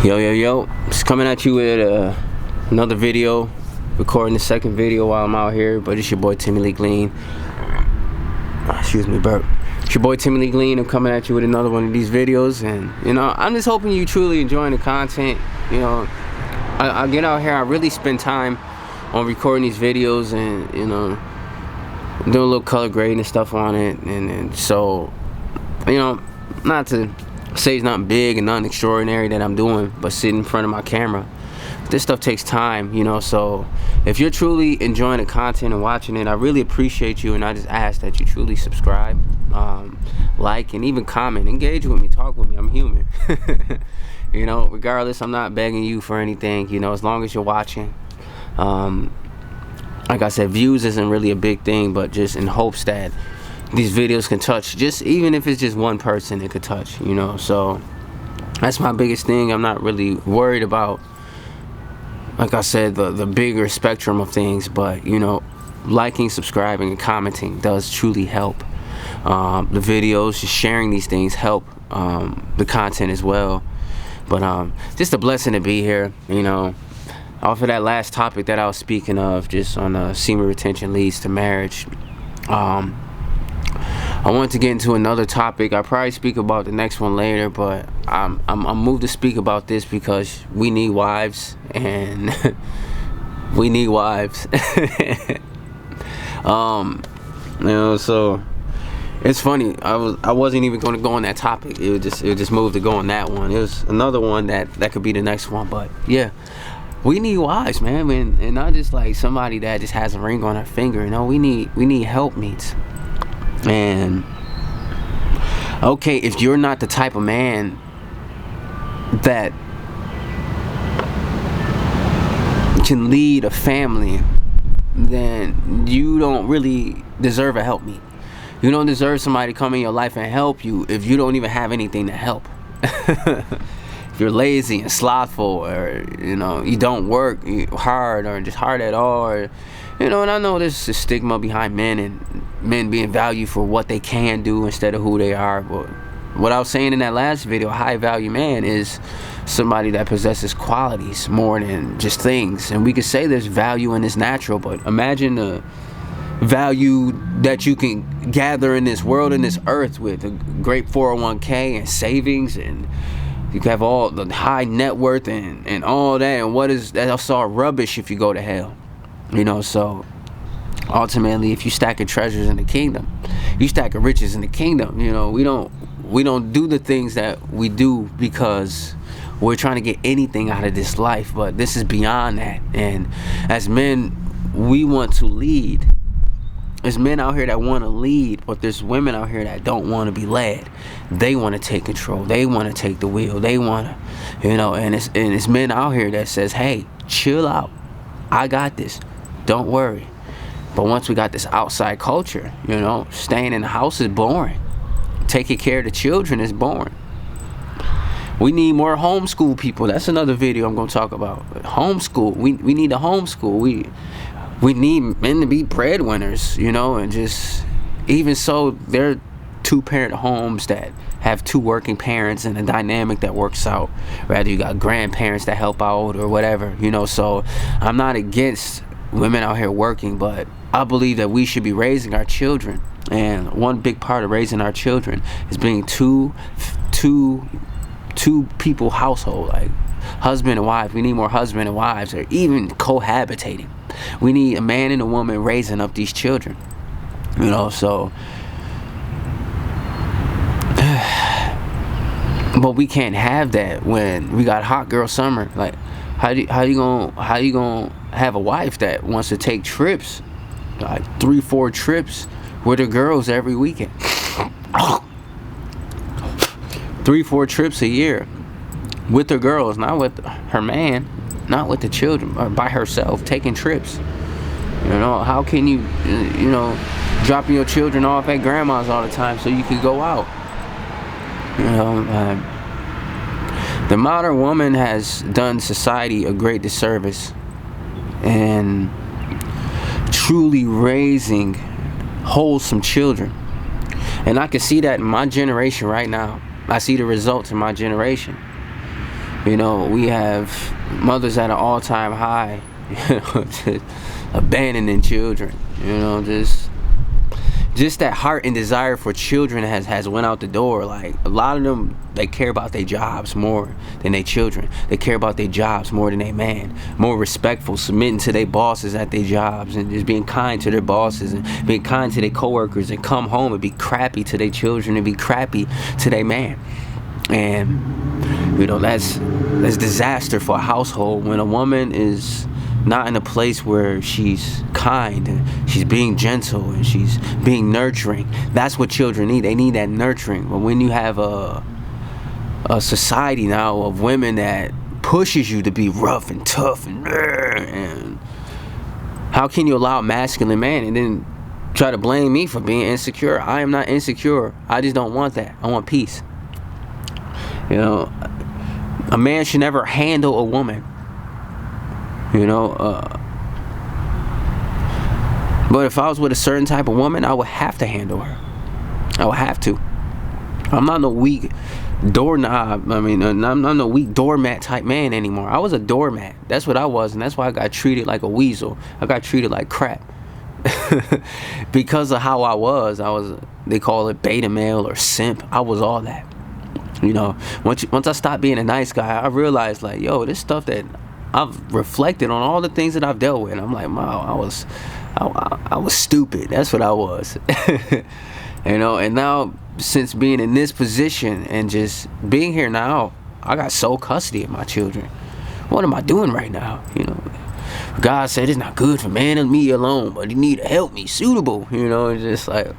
Yo, just coming at you with another video, recording the second video while I'm out here, but it's your boy Timmy Lee Glean. Excuse me, burp. It's your boy Timmy Lee Glean. I'm coming at you with another one of these videos, and I'm just hoping you truly enjoying the content. I get out here, I really spend time on recording these videos, and doing a little color grading and stuff on it, and so not to say it's nothing big and nothing extraordinary that I'm doing, but sitting in front of my camera, this stuff takes time, so if you're truly enjoying the content and watching it, I really appreciate you, and I just ask that you truly subscribe, like, and even comment, engage with me, talk with me. I'm human. Regardless, I'm not begging you for anything, as long as you're watching. Like I said, views isn't really a big thing, but just in hopes that these videos can touch, just even if it's just one person it could touch, so that's my biggest thing. I'm not really worried about, like I said, the bigger spectrum of things, but liking, subscribing, and commenting does truly help the videos. Just sharing these things help the content as well. But just a blessing to be here, off of that last topic that I was speaking of, just on semen retention leads to marriage. I wanted to get into another topic. I'll probably speak about the next one later, but I'm moved to speak about this because we need wives, and we need wives. So it's funny. I wasn't even going to go on that topic. It just moved to go on that one. It was another one that could be the next one, but yeah. We need wives, man, and not just like somebody that just has a ring on her finger. We need helpmeets. And okay, if you're not the type of man that can lead a family, then you don't really deserve a helpmeet. You don't deserve somebody to come in your life and help you if you don't even have anything to help. If you're lazy and slothful, or you don't work hard, or just hard at all, or and I know there's a stigma behind men, and men being valued for what they can do instead of who they are. But what I was saying in that last video, a high value man is somebody that possesses qualities more than just things. And we could say there's value in this natural, but imagine the value that you can gather in this world, in this earth, with a great 401k and savings, and you can have all the high net worth and all that, and what is that? That's all rubbish if you go to hell. So ultimately, if you stacking treasures in the kingdom, you stacking riches in the kingdom. We don't do the things that we do because we're trying to get anything out of this life, but this is beyond that. And as men, we want to lead. There's men out here that want to lead, but there's women out here that don't want to be led. They want to take control. They want to take the wheel. They want to, and it's men out here that says, hey, chill out. I got this. Don't worry. But once we got this outside culture, staying in the house is boring. Taking care of the children is boring. We need more homeschool people. That's another video I'm going to talk about. Homeschool. We need to homeschool. We need men to be breadwinners, and just, even so, there are two-parent homes that have two working parents and a dynamic that works out. Rather, you got grandparents that help out or whatever, so I'm not against women out here working, but I believe that we should be raising our children. And one big part of raising our children is being two people household, like husband and wife. We need more husband and wives, or even cohabitating. We need a man and a woman raising up these children, so but we can't have that when we got hot girl summer. Like, how you gonna have a wife that wants to take trips, like 3-4 trips with her girls every weekend? 3-4 trips a year with her girls, not with her man, not with the children, or by herself, taking trips. How can you dropping your children off at grandma's all the time so you could go out? The modern woman has done society a great disservice in truly raising wholesome children. And I can see that in my generation right now. I see the results in my generation. You know, we have mothers at an all-time high, just abandoning children. You know, just that heart and desire for children has went out the door. Like, a lot of them, they care about their jobs more than their children. They care about their jobs more than their man. More respectful, submitting to their bosses at their jobs, and just being kind to their bosses and being kind to their coworkers, and come home and be crappy to their children and be crappy to their man. And you know, that's disaster for a household when a woman is not in a place where she's kind and she's being gentle and she's being nurturing. That's what children need. They need that nurturing. But when you have a society now of women that pushes you to be rough and tough and how can you allow a masculine man and then try to blame me for being insecure? I am not insecure. I just don't want that. I want peace. You know, a man should never handle a woman. You know, but if I was with a certain type of woman, I would have to handle her. I would have to. I'm not no weak doorknob. I mean, I'm not no weak doormat type man anymore. I was a doormat. That's what I was, and that's why I got treated like a weasel. I got treated like crap because of how I was. They call it beta male or simp. I was all that. You know, once I stopped being a nice guy, I realized, like, yo, this stuff that I've reflected on, all the things that I've dealt with. I'm like, wow, I was stupid. That's what I was. You know, and now, since being in this position and just being here now, I got sole custody of my children. What am I doing right now? You know, God said it's not good for man and me alone, but you need to help me suitable. You know, it's just like,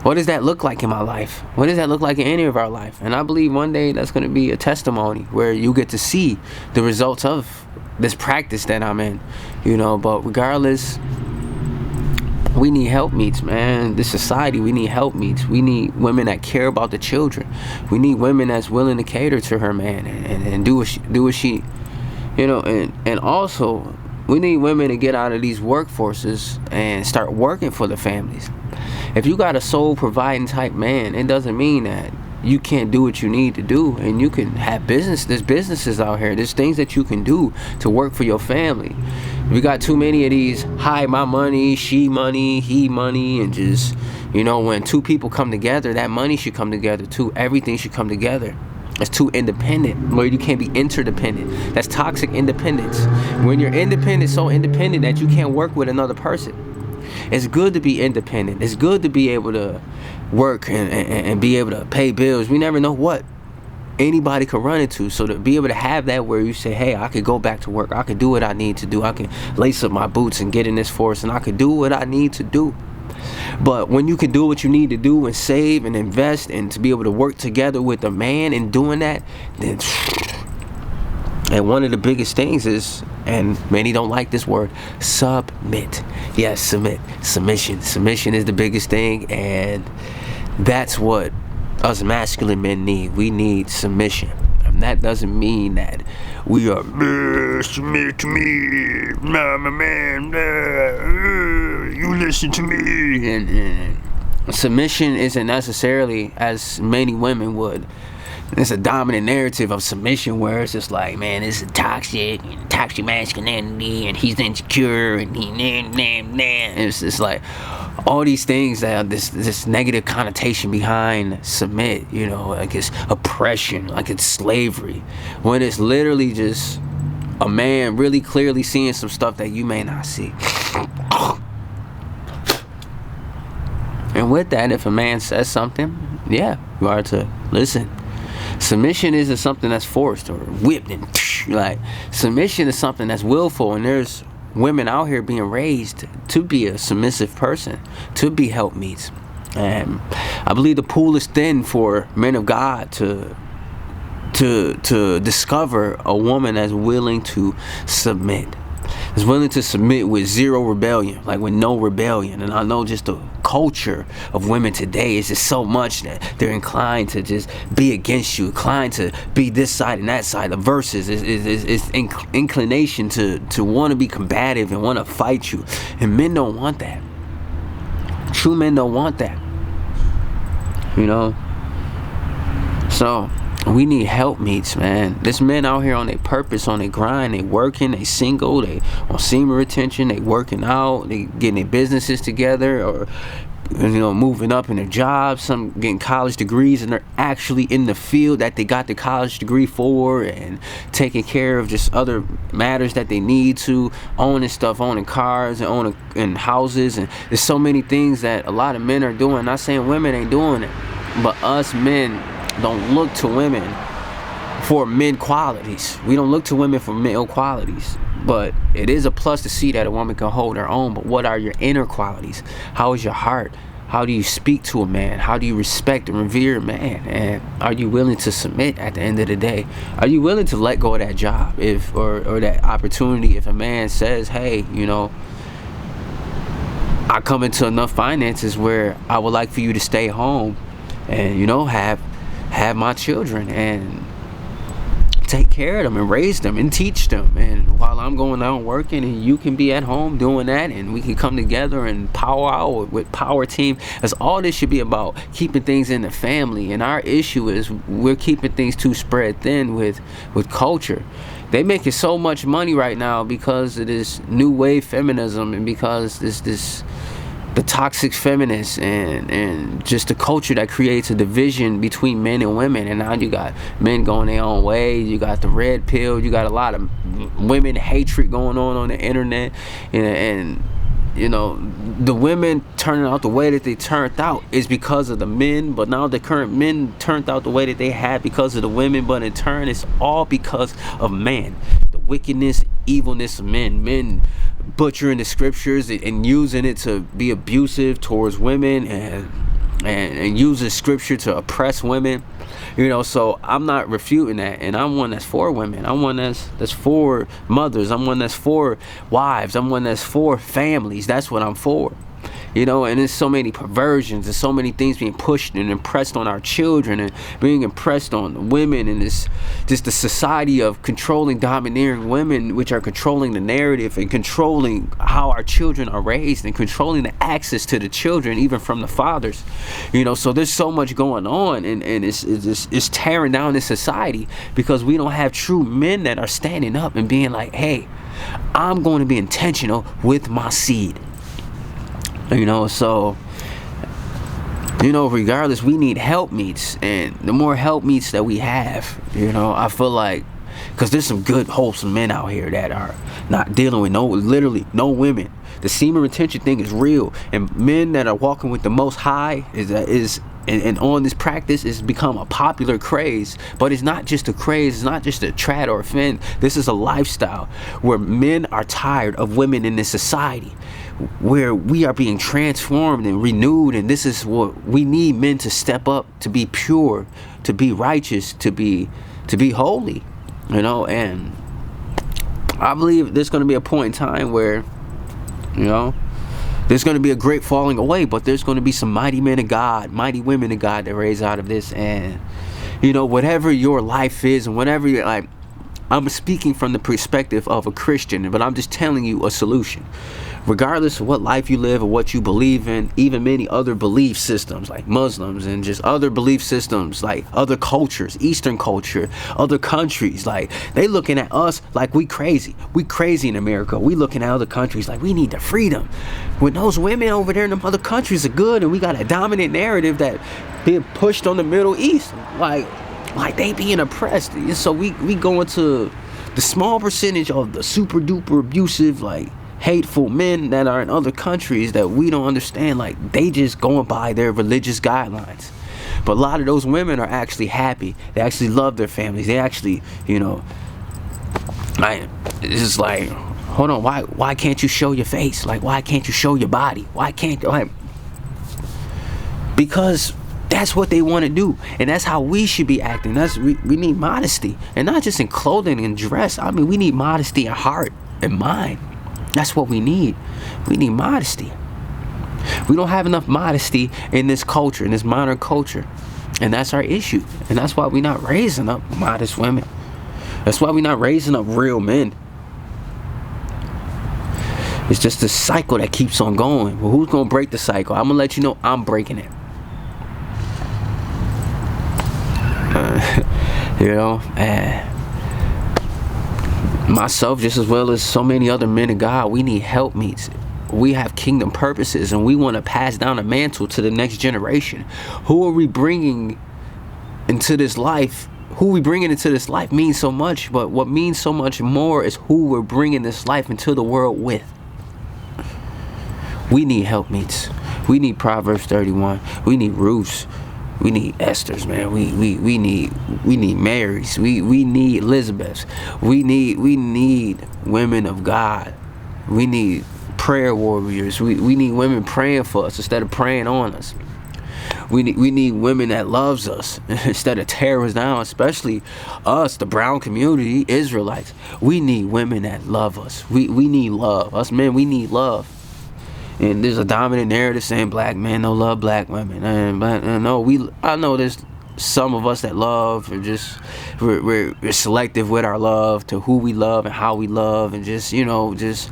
what does that look like in my life? What does that look like in any of our life? And I believe one day that's going to be a testimony where you get to see the results of this practice that I'm in, you know. But regardless, we need helpmeets, man. This society, we need helpmeets. We need women that care about the children. We need women that's willing to cater to her man and do what she, you know. And also, we need women to get out of these workforces and start working for the families. If you got a sole providing type man, it doesn't mean that you can't do what you need to do, and you can have business. There's businesses out here. There's things that you can do to work for your family. We got too many of these hi, my money, she money, he money, and just, you know, when two people come together, that money should come together too. Everything should come together. It's too independent, where you can't be interdependent. That's toxic independence. When you're independent, so independent that you can't work with another person. It's good to be independent. It's good to be able to work and be able to pay bills. We never know what anybody could run into. So to be able to have that where you say, hey, I could go back to work. I could do what I need to do. I can lace up my boots and get in this force, and I could do what I need to do. But when you can do what you need to do and save and invest and to be able to work together with a man and doing that, then, and one of the biggest things is, and many don't like this word, submit. Yes, submit. Submission is the biggest thing, and that's what us masculine men need. We need submission. And that doesn't mean that we are submit to me, nah, my man, you listen to me. And submission isn't necessarily as many women would. It's a dominant narrative of submission where it's just like, man, this is toxic masculinity, and he's insecure, and it's just like all these things that have this negative connotation behind submit, you know, like it's oppression, like it's slavery, when it's literally just a man really clearly seeing some stuff that you may not see. And with that, if a man says something, yeah, you are to listen. Submission isn't something that's forced or whipped, and like, submission is something that's willful, and there's women out here being raised to be a submissive person, to be helpmeets. And I believe the pool is thin for men of God to discover a woman that's willing to submit. Is willing to submit with zero rebellion, like with no rebellion. And I know just the culture of women today is just so much that they're inclined to just be against you, inclined to be this side and that side. The verses is inclination to want to be combative and want to fight you. And men don't want that. True men don't want that. You know? So We need helpmeets, man. There's men out here on their purpose, on their grind. They working, they single, they on semen retention, they working out, they getting their businesses together, or moving up in their jobs. Some getting college degrees, and they're actually in the field that they got the college degree for, and taking care of just other matters that they need to, owning stuff, owning cars, and owning houses. And there's so many things that a lot of men are doing. Not saying women ain't doing it, but us men don't look to women for men qualities. We don't look to women for male qualities. But it is a plus to see that a woman can hold her own. But what are your inner qualities? How is your heart? How do you speak to a man? How do you respect and revere a man? And are you willing to submit at the end of the day? Are you willing to let go of that job or that opportunity if a man says, hey, I come into enough finances where I would like for you to stay home and have my children and take care of them and raise them and teach them, and while I'm going out working, and you can be at home doing that, and we can come together and power out with power team. As all this should be about keeping things in the family. And our issue is we're keeping things too spread thin with culture. They making so much money right now because of this new wave feminism, and because the toxic feminists and just the culture that creates a division between men and women. And now you got men going their own way, you got the red pill, you got a lot of women hatred going on the internet, and the women turning out the way that they turned out is because of the men. But now the current men turned out the way that they had because of the women, but in turn it's all because of man. The wickedness, evilness of men butchering the scriptures and using it to be abusive towards women, and using scripture to oppress women. So I'm not refuting that, and I'm one that's for women. I'm one that's for mothers. I'm one that's for wives. I'm one that's for families. That's what I'm for. And there's so many perversions and so many things being pushed and impressed on our children, and being impressed on women, and just the society of controlling, domineering women, which are controlling the narrative and controlling how our children are raised, and controlling the access to the children even from the fathers. So there's so much going on, and it's tearing down this society because we don't have true men that are standing up and being like, hey, I'm going to be intentional with my seed. So regardless, we need helpmeets, and the more helpmeets that we have, I feel like, because there's some good wholesome men out here that are not dealing with literally no women. The semen retention thing is real, and men that are walking with the Most High and on this practice is become a popular craze. But it's not just a craze, it's not just a trad or a fin. This is a lifestyle where men are tired of women in this society, where we are being transformed and renewed. And this is what we need: men to step up, to be pure, to be righteous, to be holy. And I believe there's going to be a point in time where there's going to be a great falling away, but there's going to be some mighty men of God, mighty women of God that raise out of this. And whatever your life is, and whatever you're like, I'm speaking from the perspective of a Christian, but I'm just telling you a solution. Regardless of what life you live or what you believe in, even many other belief systems like Muslims, and just other belief systems like other cultures, Eastern culture, other countries, like they looking at us like we crazy. We crazy in America. We looking at other countries like we need the freedom. When those women over there in them other countries are good, and we got a dominant narrative that being pushed on the Middle East, like they being oppressed. So we go into the small percentage of the super duper abusive, like hateful men that are in other countries that we don't understand. Like they just going by their religious guidelines. But a lot of those women are actually happy. They actually love their families. They actually, like, it's just like, hold on, why can't you show your face? Like, why can't you show your body? Why can't, like, because that's what they want to do, and that's how we should be acting. We need modesty, and not just in clothing and dress. I mean, we need modesty in heart and mind. That's what we need. We need modesty. We don't have enough modesty in this culture, in this modern culture, and that's our issue. And that's why we're not raising up modest women. That's why we're not raising up real men. It's just a cycle that keeps on going. Well, who's gonna break the cycle? I'm gonna let you know I'm breaking it. You know, and myself, just as well as so many other men of God, we need helpmeets. We have kingdom purposes, and we want to pass down a mantle to the next generation. Who are we bringing into this life? Who we bringing into this life means so much, but what means so much more is who we're bringing this life into the world with. We need helpmeets. We need Proverbs 31. We need Ruths. We need Esther's, man. We need Marys. We need Elizabeths. We need women of God. We need prayer warriors. We need women praying for us instead of praying on us. We need women that loves us instead of tear us down, especially us, the brown community, Israelites. We need women that love us. We need love. Us men, we need love. And there's a dominant narrative saying black men don't love black women. And I know there's some of us that love, or just we're selective with our love to who we love and how we love, and just just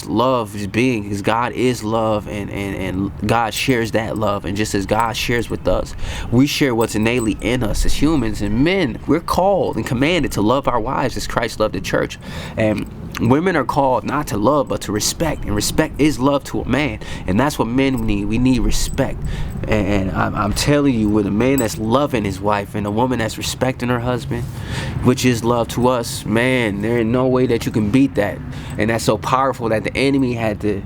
love, just being, because God is love, and God shares that love, and just as God shares with us, we share what's innately in us as humans. And men, we're called and commanded to love our wives as Christ loved the church, and women are called not to love but to respect, and respect is love to a man, and that's what men need. We need respect, and I'm telling you, with a man that's loving his wife and a woman that's respecting her husband, which is love to us, man, there ain't no way that you can beat that. And that's so powerful that the enemy had to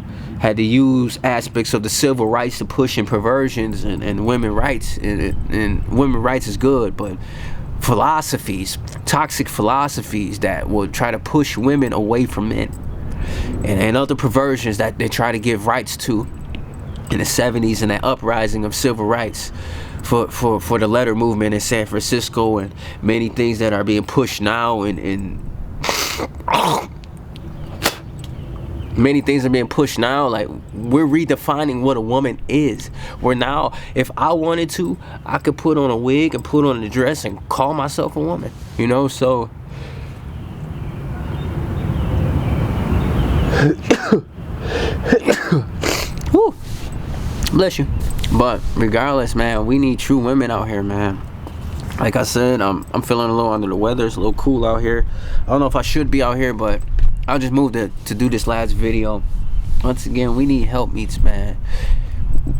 use aspects of the civil rights to push in perversions and women's rights, and women's rights is good, but philosophies, toxic philosophies that will try to push women away from men, and other perversions that they try to give rights to in the 70s, and that uprising of civil rights for the letter movement in San Francisco, and many things that are being pushed now, and many things are being pushed now. Like, we're redefining what a woman is. We're now, if I wanted to, I could put on a wig and put on a dress and call myself a woman, you know. So whew, bless you. But regardless, man, we need true women out here, man. Like I said, I'm feeling a little under the weather. It's a little cool out here. I don't know if I should be out here, but I just moved to do this last video. Once again, we need helpmeets, man.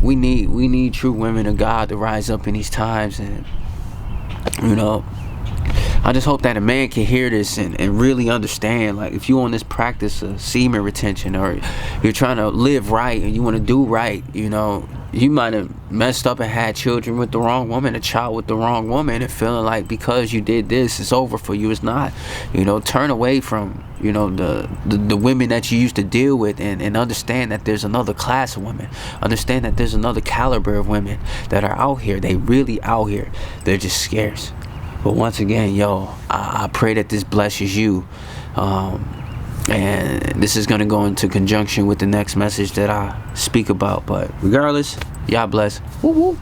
We need true women of God to rise up in these times. And you know, I just hope that a man can hear this and really understand. Like, if you on this practice of semen retention, or you're trying to live right and you want to do right, you know, you might have messed up and had children with the wrong woman, a child with the wrong woman, and feeling like because you did this, it's over for you. It's not. You know, turn away from, you know, the women that you used to deal with, and understand that there's another class of women. Understand that there's another caliber of women that are out here. They really out here. They're just scarce. But once again, yo, I pray that this blesses you. And this is going to go into conjunction with the next message that I speak about. But regardless, y'all bless. Woo woo.